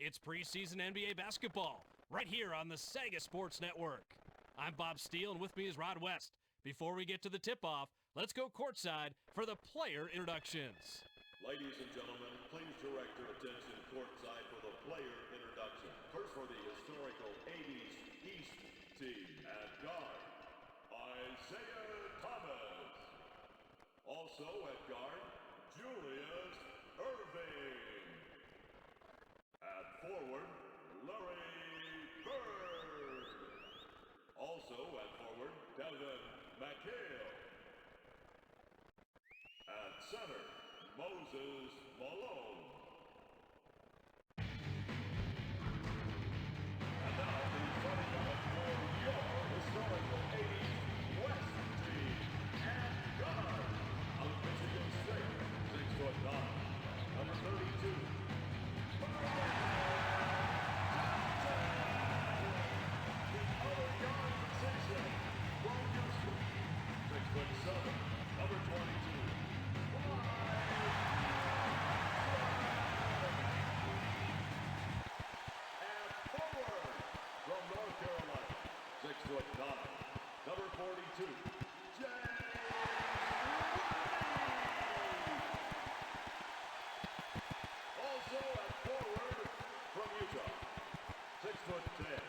It's preseason NBA basketball, right here on the Sega Sports Network. I'm Bob Steele, and with me is Rod West. Before we get to the tip-off, let's go courtside for the player introductions. Ladies and gentlemen, please direct your attention courtside for the player introduction. First for the historical 80's East team at guard, Isaiah Thomas. Also at guard, Julius Irving. At forward, Larry Bird. Also at forward, Devin McHale. At center, Moses Malone. And now the starting lineup for your historical 80's West team. At guard, out of Michigan State, 6'9", number 32. The other guard position, from Houston, 6'7", number 22. And forward from North Carolina, 6'9", number 42, James. Also at forward from Utah, 6'10".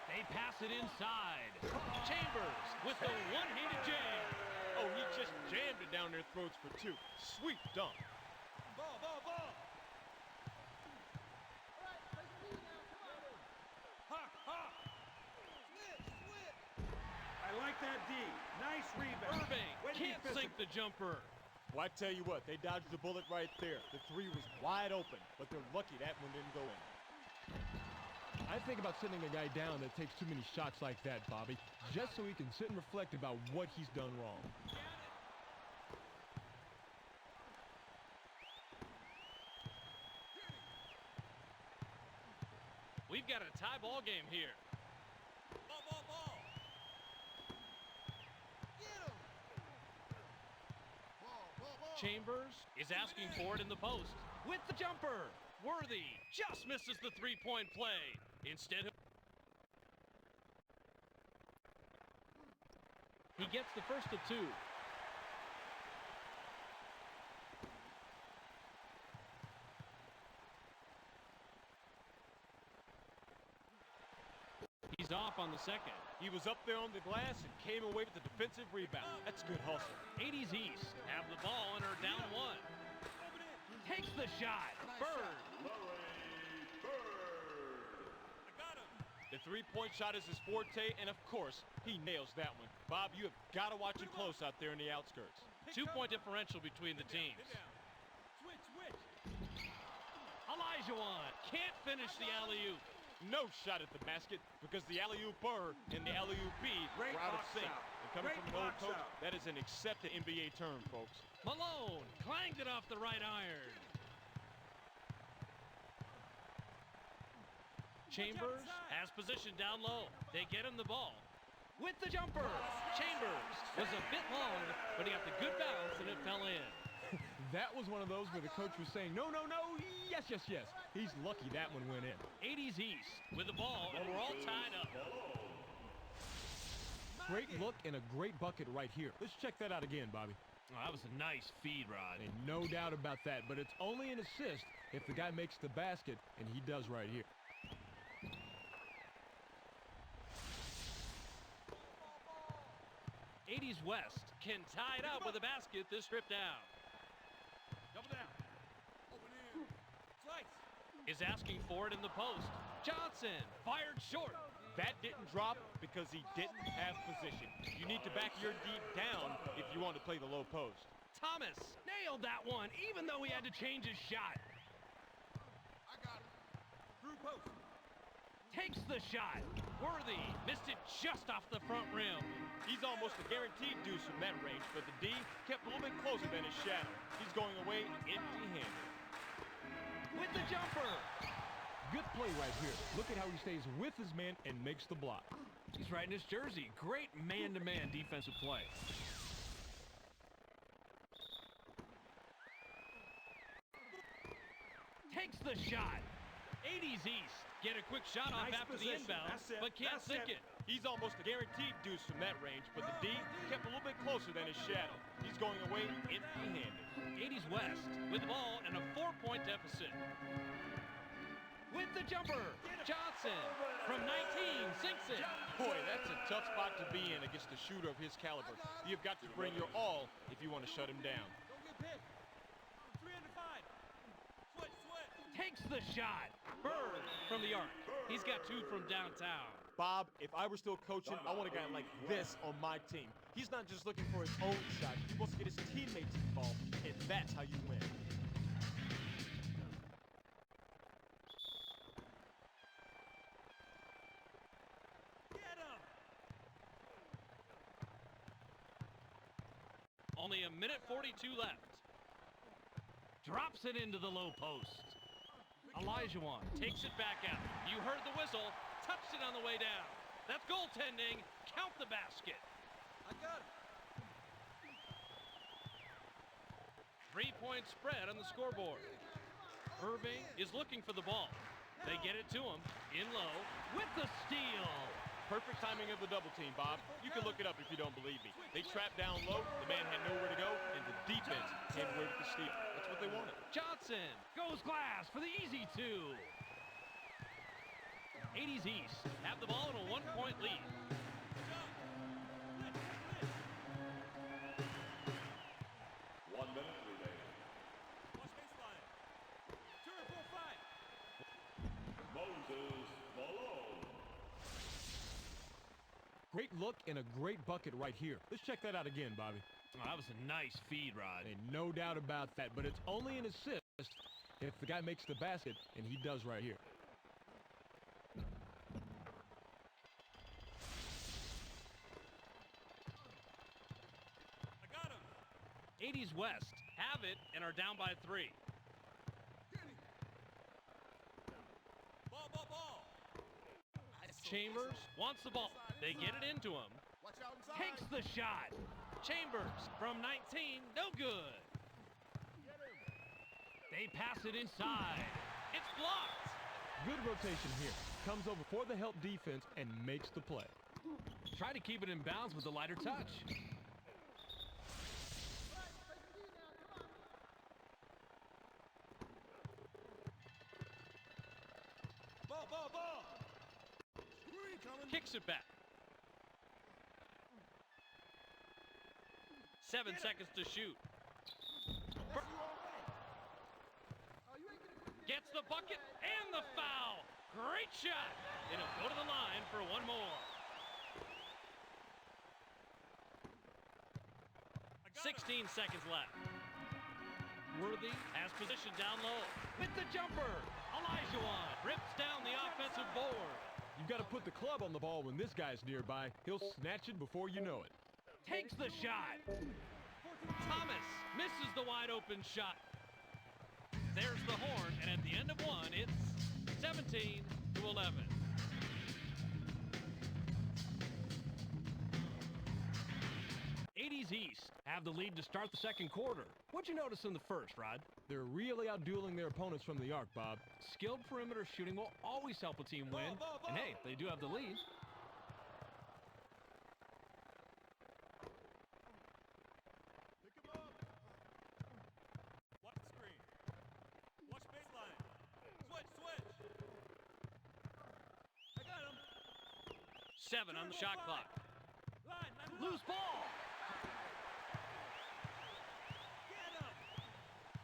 They pass it inside. Chambers with the one-handed jam. Oh, he just jammed it down their throats for two. Sweet dunk. Ball. All right, ha. Switch. I like that D. Nice rebound. Irving can't sink the jumper. Well, I tell you what, they dodged the bullet right there. The three was wide open, but they're lucky that one didn't go in. I think about sitting a guy down that takes too many shots like that, Bobby, just so he can sit and reflect about what he's done wrong. We've got a tie ball game here. Ball. Get him. Ball. Chambers is asking for it in the post with the jumper. Worthy just misses the three-point play. Instead, he gets the first of two. He's off on the second. He was up there on the glass and came away with the defensive rebound. That's good hustle. 80's East have the ball and are down one. Takes the shot. Bird. Larry Bird. I got him. The three-point shot is his forte, and of course, he nails that one. Bob, you have got to watch him close out there in the outskirts. 2-point differential between the teams. Switch. Olajuwon can't finish the alley-oop. No shot at the basket because the alley-oop-er and the alley-oop-B Great were out of box sync. out. And coming Great from an old box coach, out. that is an accepted NBA term, folks. Malone clanged it off the right iron. Chambers has position down low. They get him the ball. With the jumper. Chambers was a bit long, but he got the good bounce and it fell in. That was one of those where the coach was saying, no, yes. He's lucky that one went in. 80's East with the ball, and we're all tied up. Great look and a great bucket right here. Let's check that out again, Bobby. Oh, that was a nice feed, Rod. And no doubt about that, but it's only an assist if the guy makes the basket, and he does right here. '80's West can tie it up with a basket this trip down. Double down. Open in. Slice. Is asking for it in the post. Johnson fired short. That didn't drop because he didn't have position. You need to back your deep down if you want to play the low post. Thomas nailed that one, even though he had to change his shot. I got him. Through post. Takes the shot. Worthy missed it just off the front rim. He's almost a guaranteed deuce from that range, but the D kept a little bit closer than his shadow. He's going away empty-handed. With the jumper. Good play right here. Look at how he stays with his man and makes the block. He's right in his jersey. Great man-to-man defensive play. Takes the shot. 80's East. Get a quick shot off after the inbound, but can't sink it. He's almost a guaranteed deuce from that range, but the D kept a little bit closer than his shadow. He's going away empty-handed. 80's West with the ball and a 4-point deficit. With the jumper, Johnson from 19 sinks it. Boy, that's a tough spot to be in against a shooter of his caliber. You've got to bring your all if you want to shut him down. Don't get hit. 3 under 5. Switch, switch. Takes the shot. Bird from the arc. He's got 2 from downtown. Bob, if I were still coaching, I want a guy like this on my team. He's not just looking for his own shot. He wants to get his teammates involved, and that's how you win. Get him. Only a minute 42 left. Drops it into the low post. Olajuwon takes it back out. You heard the whistle. Touched it on the way down. That's goaltending. Count the basket. I got him. 3-point spread on the scoreboard. Irving is looking for the ball. They get it to him. In low. With the steal. Perfect timing of the double team, Bob. You can look it up if you don't believe me. They trapped down low, the man had nowhere to go, and the defense came away with the steal. That's what they wanted. Johnson goes glass for the easy 2. 80's East have the ball in a 1-point lead. Split, split. 1 minute remaining. Watch baseline. 2 or 4, 5. Moses Malone. Great look and a great bucket right here. Let's check that out again, Bobby. Oh, that was a nice feed, Rod. And no doubt about that, but it's only an assist if the guy makes the basket, and he does right here. I got him. 80's West have it and are down by 3. Get him. Ball, ball, ball. Chambers wants the ball. They get it into him. Watch out inside. Takes the shot. Chambers from 19, no good. They pass it inside. It's blocked. Good rotation here. Comes over for the help defense and makes the play. Try to keep it in bounds with a lighter touch. Ball, ball, ball. Kicks it back. 7 seconds to shoot. Gets the bucket and the foul. Great shot. And he'll go to the line for one more. 16 seconds left. Worthy has position down low. With the jumper. Olajuwon rips down the offensive board. You've got to put the club on the ball when this guy's nearby. He'll snatch it before you know it. Takes the shot. Thomas misses the wide open shot. There's the horn, and at the end of one, it's 17-11. 80's East have the lead to start the second quarter. What'd you notice in the first, Rod? They're really outdueling their opponents from the arc, Bob. Skilled perimeter shooting will always help a team win. And hey, they do have the lead. Pick him up. Watch the screen. Watch baseline. Switch, switch. I got him. 7 on the shot clock. Line, Loose ball. Get him.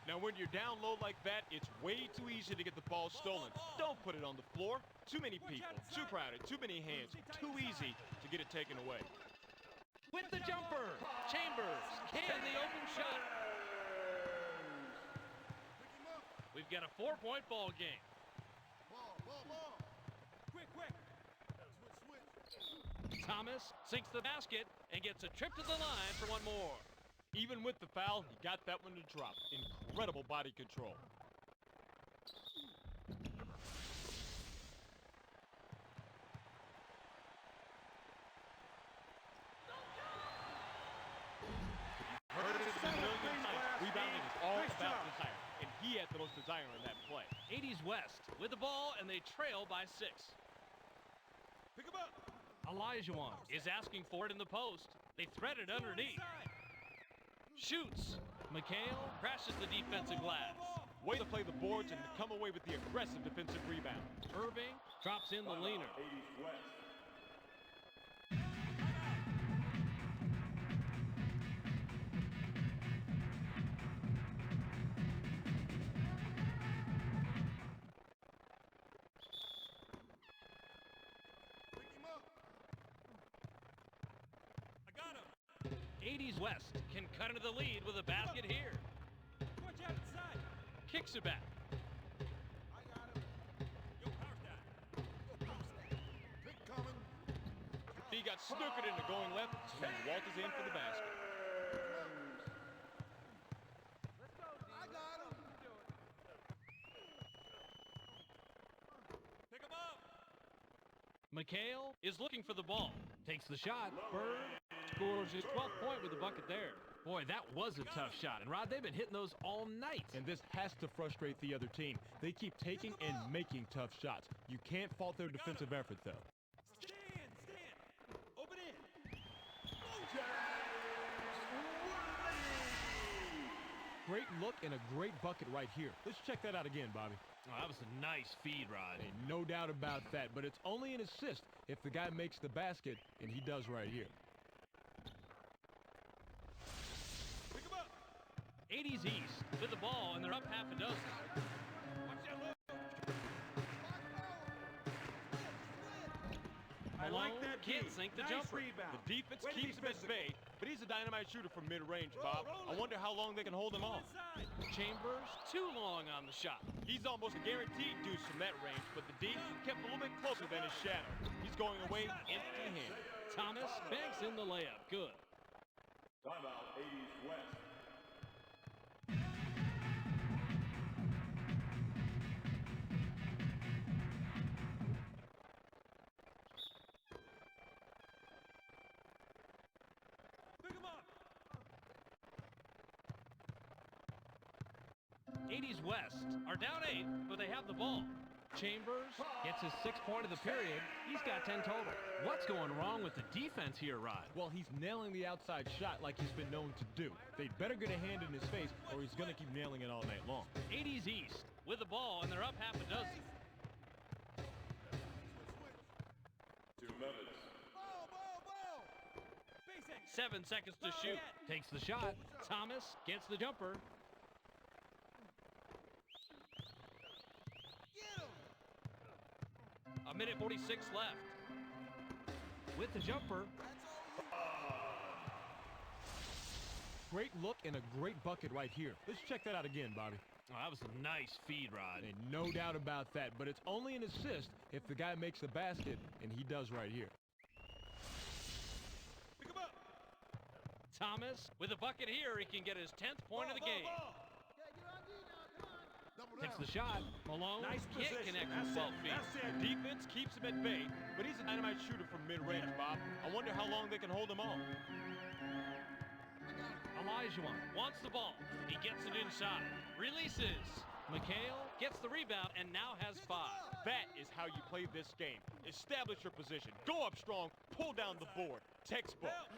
Now, when you're down low like that, it's way too easy to get the ball stolen. Don't put it on the floor. Too many people, too crowded, too many hands, too easy to get it taken away. with the jumper. Chambers can the open shot. We've got a 4-point ball game. Quick, quick. Thomas sinks the basket and gets a trip to the line for one more. Even with the foul, he got that one to drop. Incredible body control. Heard it a million times. Rebounding is all about desire, and he had the most desire in that play. 80's West with the ball, and they trail by 6. Pick him up. Olajuwon is asking for it in the post. They thread it underneath. Shoots. McHale crashes the defensive glass. Way to play the boards and to come away with the aggressive defensive rebound. Irving drops in the leaner. 80's West. Pick him up. I got him. 80's West can cut into the lead with a basket here. Watch out inside. Kicks it back. I got him. Yo, power stack. Pick coming. He got snookered into going left, and Walters in for the basket. Let's go, D. I got him. Do it. Pick him up. McHale is looking for the ball. Takes the shot. Bird scores his 12th point with the bucket there. Boy, that was a tough shot. And Rod, they've been hitting those all night. And this has to frustrate the other team. They keep taking and making tough shots. You can't fault their defensive effort, though. Stand. Open in. Great look and a great bucket right here. Let's check that out again, Bobby. Oh, that was a nice feed, Rod. Ain't no doubt about that, but it's only an assist if the guy makes the basket, and he does right here. Pick him up. 80's East with the ball, and they're up half a dozen. Watch that look. I Malone like that can't D. sink the Nice jumper. rebound. The defense Way to be keeps him at physical. bay, but he's a dynamite shooter from mid-range, Bob. Roll I it. wonder how long they can hold him Go off. inside. Chambers too long on the shot. He's almost a guaranteed deuce from that range, but the D kept a little bit closer than his shadow. He's going away empty-handed. Thomas banks in the layup. Good. Timeout 80's West. Pick him up. 80's West are down 8, but they have the ball. Chambers gets his 6th point of the period. He's got 10 total. What's going wrong with the defense here, Rod? Well, he's nailing the outside shot like he's been known to do. They'd better get a hand in his face, or he's going to keep nailing it all night long. 80's East with the ball, and they're up half a dozen. 2 minutes. Ball. Basic. 7 seconds to shoot. Takes the shot. Thomas gets the jumper. A minute 46 left. With the jumper. Great look and a great bucket right here. Let's check that out again, Bobby. Oh, that was a nice feed, Rod. And no doubt about that, but it's only an assist if the guy makes the basket, and he does right here. Pick him up. Thomas with a bucket here. He can get his 10th point of the game. Takes the shot. Malone Nice can't position. connect That's with 12 feet. That's it. Defense keeps him at bay, but he's a dynamite shooter from mid-range, Bob. I wonder how long they can hold him off. Olajuwon wants the ball. He gets it inside. Releases. McHale gets the rebound and now has 5. That is how you play this game. Establish your position. Go up strong. Pull down the board. Textbook. Help.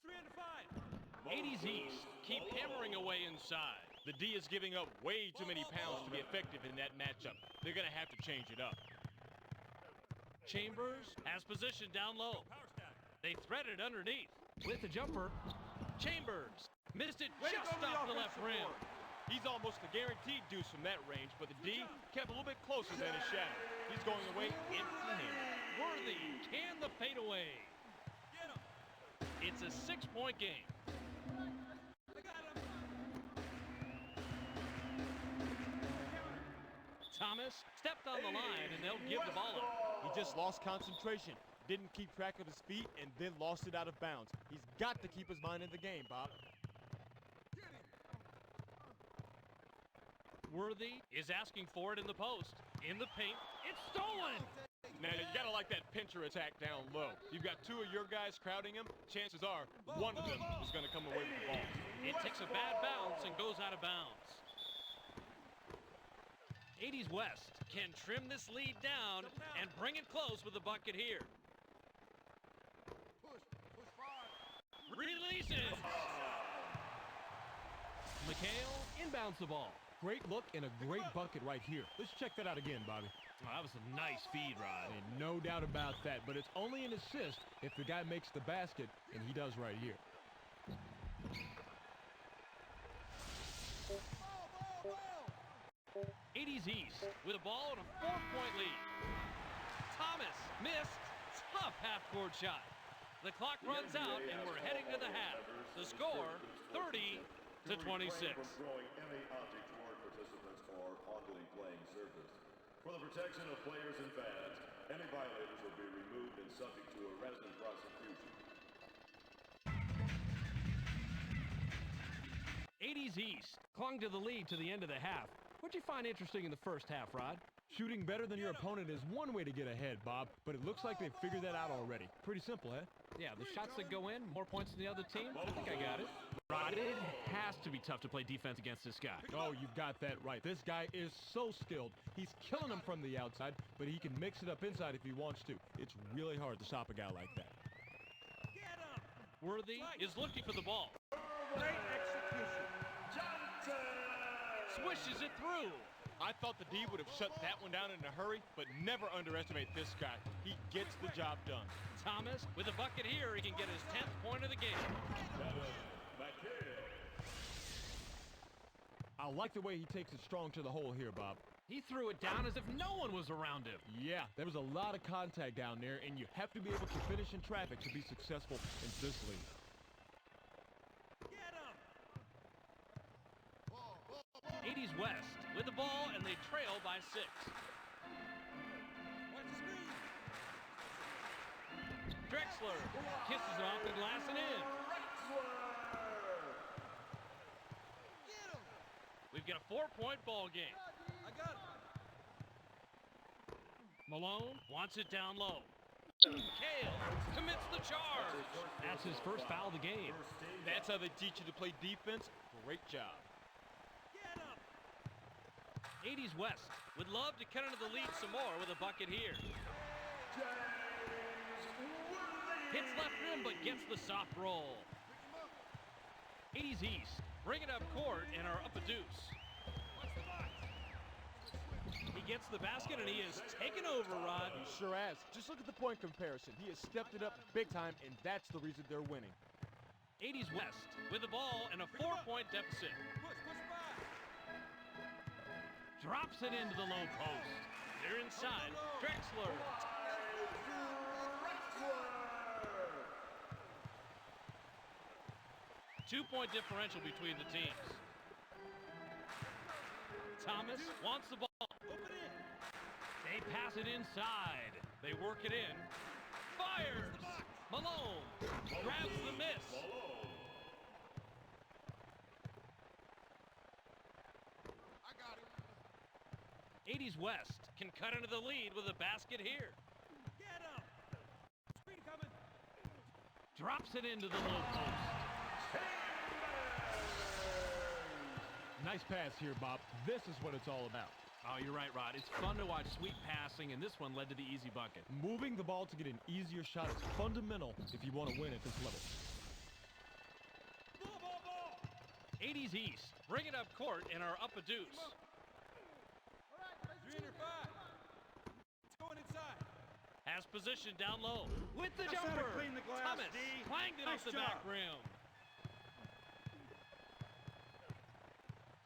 3 under 5. 80's East keep hammering away inside. The D is giving up way too many pounds to be effective in that matchup. They're going to have to change it up. Chambers has position down low. Power stack. They thread it underneath. With the jumper. Chambers missed it Way to just go to the off the left offensive rim. board. He's almost a guaranteed deuce from that range, but the D kept a little bit closer than his shadow. He's going away empty-handed. Worthy can the fadeaway. Get him. It's a 6-point game. Thomas stepped on the line, and they'll give the ball up. He just lost concentration, didn't keep track of his feet, and then lost it out of bounds. He's got to keep his mind in the game, Bob. Worthy is asking for it in the post. In the paint, it's stolen! Now, you got to like that pincher attack down low. You've got two of your guys crowding him. Chances are one of them is going to come away with the ball. It takes a bad bounce and goes out of bounds. 80's West can trim this lead down and bring it close with a bucket here. Releases! McHale inbounds the ball. Great look and a great bucket right here. Let's check that out again, Bobby. Oh, that was a nice feed, Rod. And no doubt about that, but it's only an assist if the guy makes the basket, and he does right here. 80's East with a ball and a 4-point lead. Thomas missed. Tough half-court shot. The clock runs out, and we're heading to the half. The score, 30-26. From throwing any object toward participants or onto the playing surface. For the protection of players and fans, any violators will be removed and subject to arrest and prosecution. 80's East clung to the lead to the end of the half. What'd you find interesting in the first half, Rod? Shooting better than your opponent is one way to get ahead, Bob, but it looks like they've figured that out already. Pretty simple, eh? Yeah, the shots that go in, more points than the other team. I think I got it. Rod, it has to be tough to play defense against this guy. Oh, you've got that right. This guy is so skilled. He's killing them from the outside, but he can mix it up inside if he wants to. It's really hard to stop a guy like that. Worthy is looking for the ball. Great execution. Swishes it through. I thought the D would have shut that one down in a hurry, but never underestimate this guy. He gets the job done. Thomas, with a bucket here, he can get his 10th point of the game. I like the way he takes it strong to the hole here, Bob. He threw it down as if no one was around him. Yeah, there was a lot of contact down there, and you have to be able to finish in traffic to be successful in this league. 80's West with the ball, and they trail by 6. Drexler kisses it off the glass and in. We've got a 4-point ball game. I got it. Malone wants it down low. Kale commits the charge. That's his first foul of the game. That's how they teach you to play defense. Great job. 80's West would love to cut into the lead some more with a bucket here. Hits left rim, but gets the soft roll. 80's East bring it up court and are up a deuce. He gets the basket, and he has taken over, Rod. He sure has. Just look at the point comparison. He has stepped it up big time, and that's the reason they're winning. 80's West with the ball and a 4-point deficit. Drops it into the low post. They're inside. Drexler. Two-point differential between the teams. Thomas wants the ball. They pass it inside. They work it in. Fires. Malone grabs the miss. 80's West can cut into the lead with a basket here. Get him! Screen coming. Drops it into the low post. Nice pass here, Bob. This is what it's all about. Oh, you're right, Rod. It's fun to watch sweet passing, and this one led to the easy bucket. Moving the ball to get an easier shot is fundamental if you want to win at this level. 80's East bring it up court and are up a deuce. 3 under 5. It's going inside. Has position down low with the Just had to jumper. clean the glass, Thomas D. clanged it Nice off the job. back rim.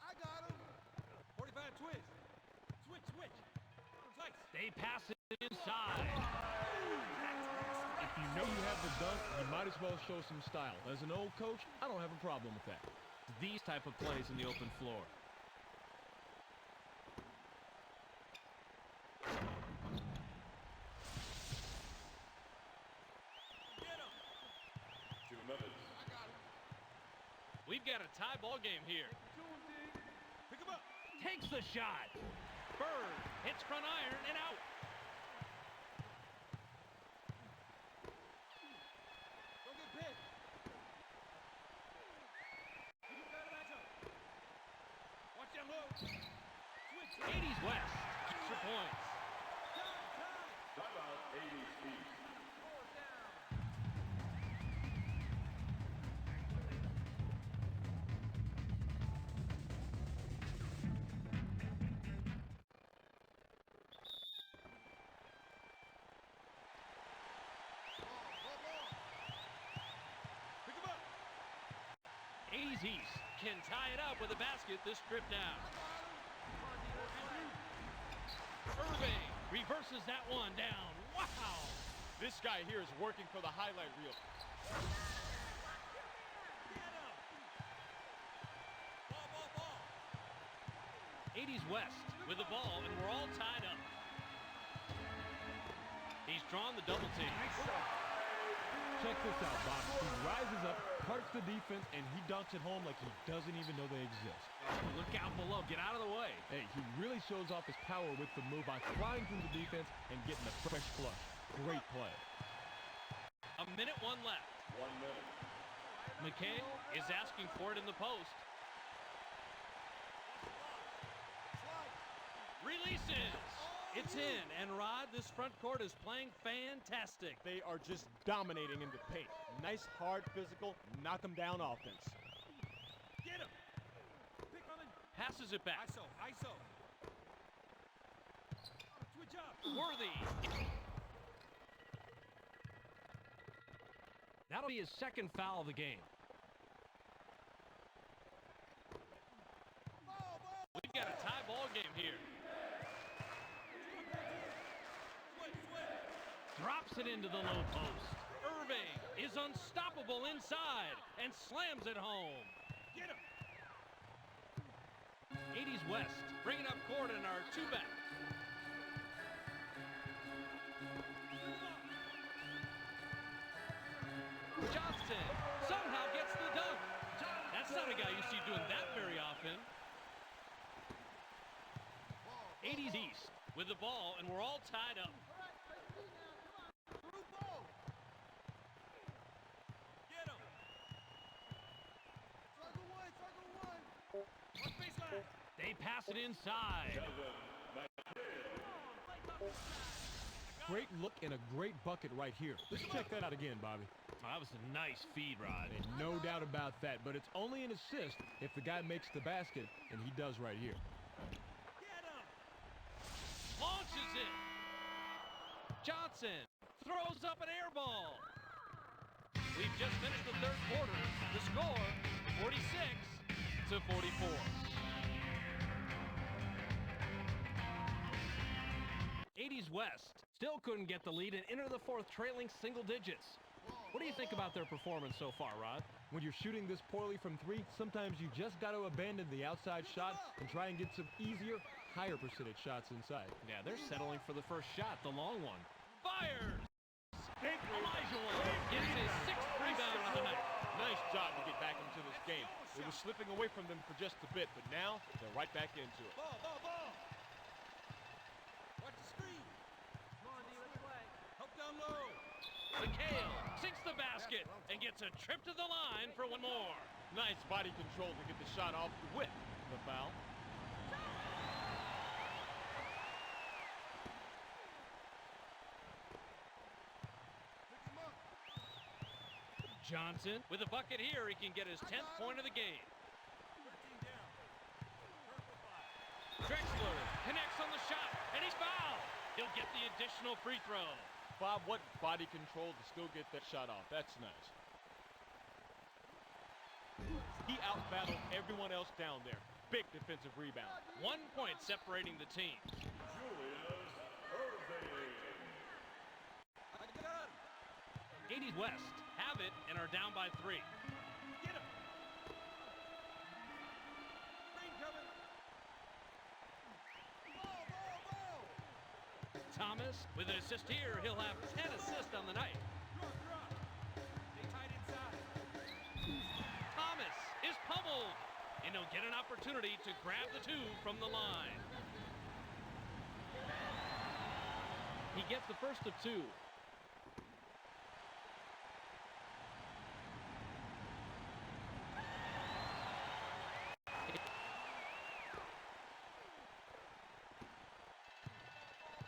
I got him. 45 twist. Switch. Slice. They pass it inside. If you know you have the gun dunk, you might as well show some style. As an old coach, I don't have a problem with that. These type of plays in the open floor. Get him. 2 minutes. We've got a tie ball game here. Pick him up. Takes the shot. Bird hits front iron and out. Don't get picked. You got a matchup. Watch down low. Switch. 80's West. Extra points. Timeout, 80s East. Pick him up. 80's East can tie it up with a basket this trip down. Irving reverses that one down. Wow! This guy here is working for the highlight reel. Get him. Ball. 80's West with the ball, and we're all tied up. He's drawn the double team. Check this out, Bob. He rises up, parts the defense, and he dunks it home like he doesn't even know they exist. Look out below. Get out of the way. Hey, he really shows off his power with the move by flying through the defense and getting a fresh flush. Great play. A minute, one left. 1 minute. McHale is asking for it in the post. Releases. It's in, and Rod, this front court is playing fantastic. They are just dominating in the paint. Nice, hard, physical, knock them down offense. Get him. Pick coming. Passes it back. ISO. Switch up. Worthy. That'll be his second foul of the game. We've got a tie ball game here. Drops it into the low post. Irving is unstoppable inside and slams it home. Get him. 80's West bringing up court in our two-back. Johnston somehow gets the dunk. That's not a guy you see doing that very often. 80's East with the ball, and we're all tied up. Get him. Watch baseline. They pass it inside. Great look and a great bucket right here. Let's check that out again, Bobby. Oh, that was a nice feed, Rod. And no doubt about that, but it's only an assist if the guy makes the basket, and he does right here. Get him. Launches it. Johnson throws up an air ball. We've just finished the third quarter. The score, 46-44. 80's West still couldn't get the lead and enter the fourth trailing single digits. What do you think about their performance so far, Rod? When you're shooting this poorly from three, sometimes you just got to abandon the outside shot and try and get some easier, higher percentage shots inside. Yeah, they're settling for the first shot, the long one. Fires! Elijah gets his sixth rebound of the night. Nice job to get back into this game. It was slipping away from them for just a bit, but now they're right back into it. Ball. Watch the screen. Come on, D, let's play. Help down low. McHale sinks the basket and gets a trip to the line for one more. Nice body control to get the shot off the whip. The foul. Johnson with a bucket here. He can get his 10th point of the game. 13 down. Purple 5. Drexler connects on the shot, and he's fouled. He'll get the additional free throw. Bob, what body control to still get that shot off. That's nice. He out-battled everyone else down there. Big defensive rebound. 1 point separating the teams. Julius Irving. I got him. 80's West have it and are down by 3. Get him. Green cover. Ball. Thomas with an assist here. He'll have 10 assists on the night. Drop. Stay tight inside. Thomas is pummeled, and he'll get an opportunity to grab the 2 from the line. He gets the first of 2.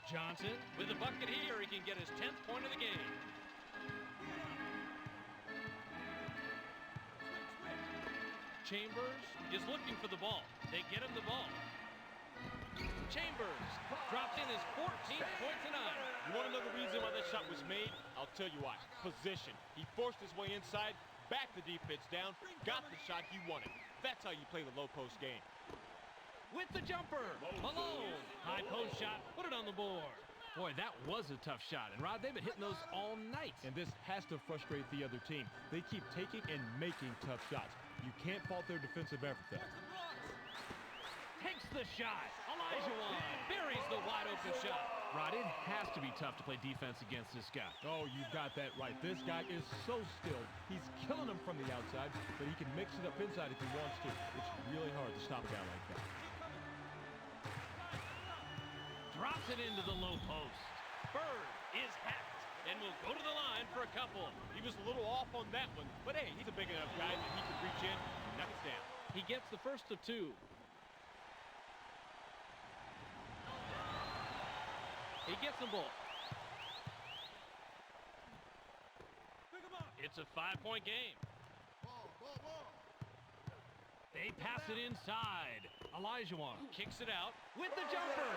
Johnson with the bucket here. He can get his 10th point of the game. Chambers is looking for the ball. They get him the ball. Chambers dropped in his 14th point tonight. You want to know the reason why that shot was made? I'll tell you why. Position. He forced his way inside, backed the defense down, got the shot he wanted. That's how you play the low post game. With the jumper, Malone. High post shot, put it on the board. Boy, that was a tough shot. And Rod, they've been hitting those all night. And this has to frustrate the other team. They keep taking and making tough shots. You can't fault their defensive effort, though. Takes the shot. Olajuwon buries the wide open shot. Rod, it has to be tough to play defense against this guy. Oh, you've got that right. This guy is so skilled. He's killing them from the outside, but he can mix it up inside if he wants to. It's really hard to stop a guy like that. Drops it into the low post. Bird is hacked and will go to the line for a couple. He was a little off on that one, but hey, he's a big enough guy that he can reach in and knock it down. He gets the first of 2. He gets them both. Pick him up. It's a 5-point game. Ball. They pass it inside. Olajuwon kicks it out with the jumper.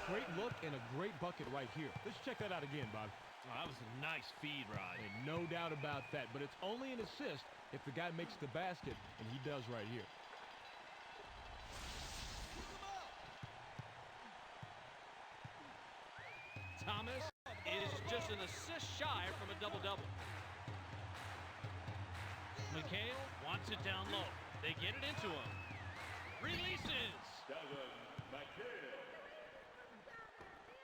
Great look and a great bucket right here. Let's check that out again, Bob. Oh, that was a nice feed, Rod. And no doubt about that, but it's only an assist if the guy makes the basket, and he does right here. Thomas is just an assist shy from a double-double. McHale wants it down low. They get it into him. Releases.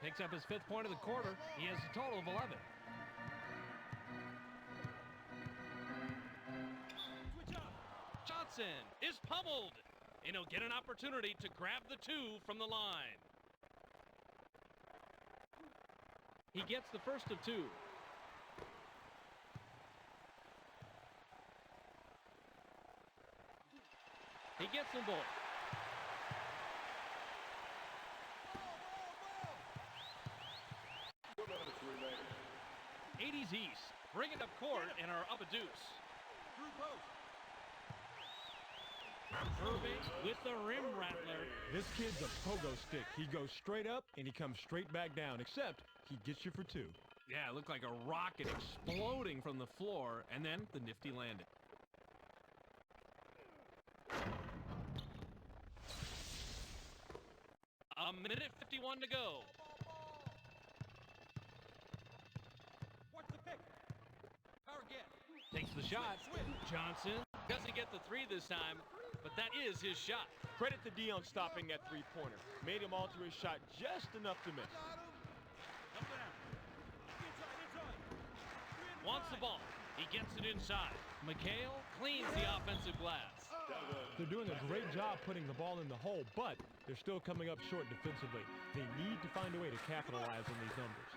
Picks up his 5th point of the quarter. He has a total of 11. Switch up. Johnson is pummeled, and he'll get an opportunity to grab the 2 from the line. He gets the first of 2. He gets them both. Ball. 4 minutes remaining. 80's East bring it up court and are up a deuce. Through post. Irving with the rim rattler. This kid's a pogo stick. He goes straight up, and he comes straight back down, except he gets you for 2. Yeah, it looked like a rocket exploding from the floor, and then the nifty landing. A minute 51 to go. Watch the pick. Power get. Takes the shot. Johnson doesn't get the 3 this time, but that is his shot. Credit to Dion stopping that three-pointer. Made him alter his shot just enough to miss. Up and out. Inside. Wants the ball. He gets it inside. McHale cleans the offensive glass. They're doing a great job putting the ball in the hole, but they're still coming up short defensively. They need to find a way to capitalize on these numbers.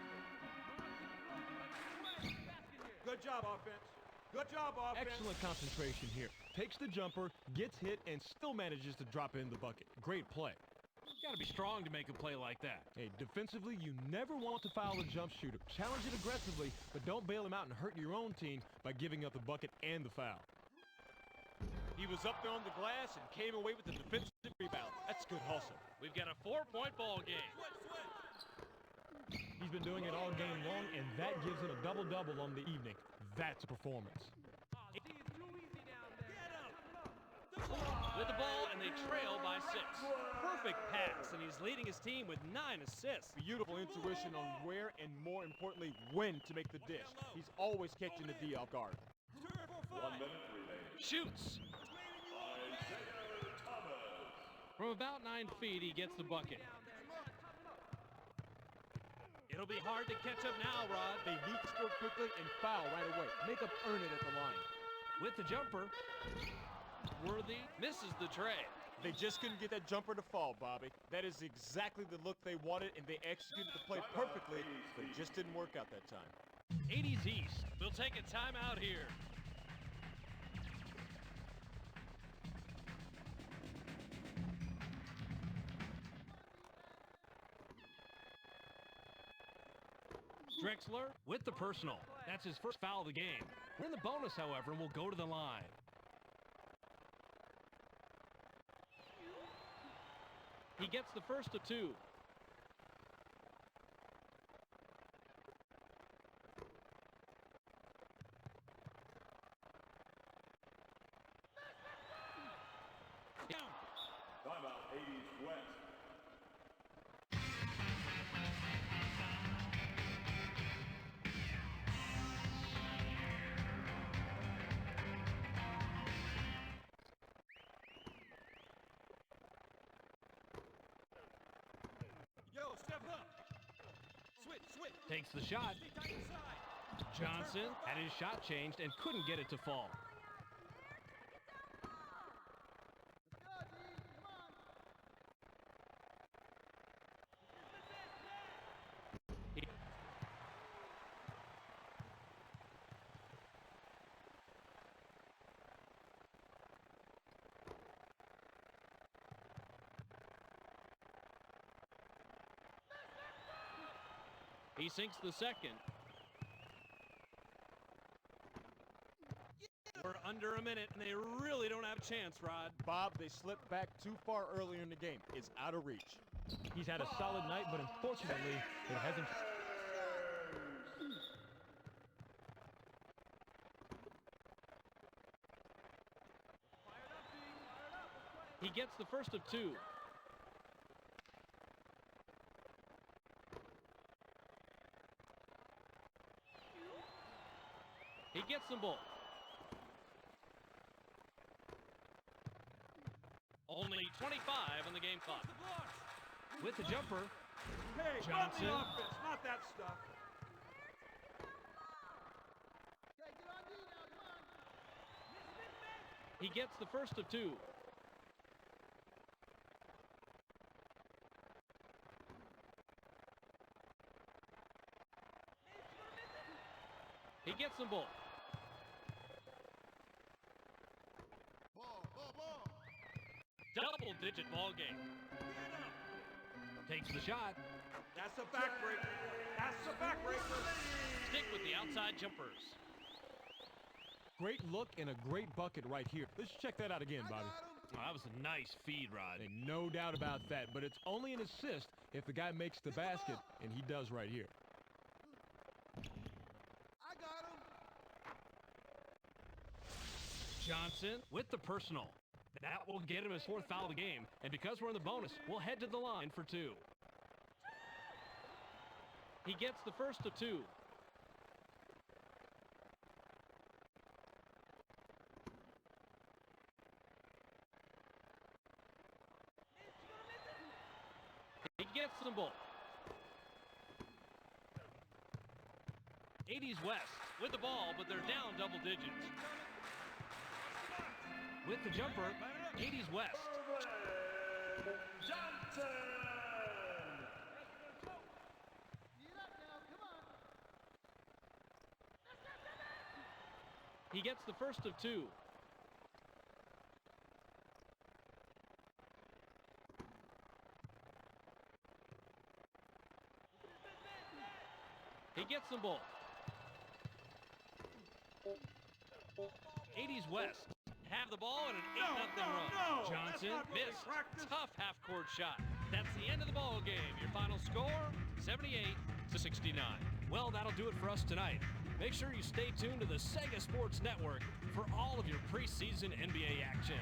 Good job, offense. Good job, offense. Excellent concentration here. Takes the jumper, gets hit, and still manages to drop it in the bucket. Great play. Got to be strong to make a play like that. Hey, defensively, you never want to foul a jump shooter. Challenge it aggressively, but don't bail him out and hurt your own team by giving up the bucket and the foul. He was up there on the glass and came away with the defensive rebound. That's good hustle. We've got a 4-point ball game. He's been doing it all game long, and that gives him a double-double on the evening. That's a performance. He's too easy down there. Get him. with the ball, and they trail by 6. Perfect pass, and he's leading his team with 9 assists. Beautiful intuition on where and, more importantly, when to make the dish. He's always catching the D off guard. 1 minute remaining. Shoots. Isaiah Thomas. From about 9 feet, he gets the bucket. It'll be hard to catch up now, Rod. They need to score quickly and foul right away. Make them earn it at the line. With the jumper, Worthy misses the tray. They just couldn't get that jumper to fall, Bobby. That is exactly the look they wanted, and they executed the play perfectly, but it just didn't work out that time. 80's East will take a timeout here. Drexler with the personal. That's his first foul of the game. We're in the bonus, however, and we'll go to the line. He gets the first of 2. Timeout, 80's West. Yo, step up. Switch. Takes the shot. Johnson had his shot changed and couldn't get it to fall. He sinks the second. We're under a minute, and they really don't have a chance, Rod. Bob, they slipped back too far earlier in the game. It's out of reach. He's had a solid night, but unfortunately, it hasn't. He gets the first of 2. He gets them both. Only 25 on the game clock. With the jumper, Hey, Johnson. run the offense, not that stuff. he gets the first of 2. He gets them both. Double-digit ball game. Takes the shot. That's a backbreaker. That's a backbreaker. Stick with the outside jumpers. Great look and a great bucket right here. Let's check that out again, Bobby. Oh, that was a nice feed, Rod. And no doubt about that, but it's only an assist if the guy makes the basket, and he does right here. Johnson with the personal. That will get him his 4th foul of the game. And because we're in the bonus, we'll head to the line for 2. He gets the first of 2. He gets them both. 80's West with the ball, but they're down double digits. With the jumper, 80's West. Johnson! He gets the first of 2. He gets them both. 80's West have the ball and an 8-0 run. no, Johnson that's not what we missed. practiced. Tough half-court shot. That's the end of the ball game. Your final score, 78-69. Well, that'll do it for us tonight. Make sure you stay tuned to the Sega Sports Network for all of your preseason NBA action.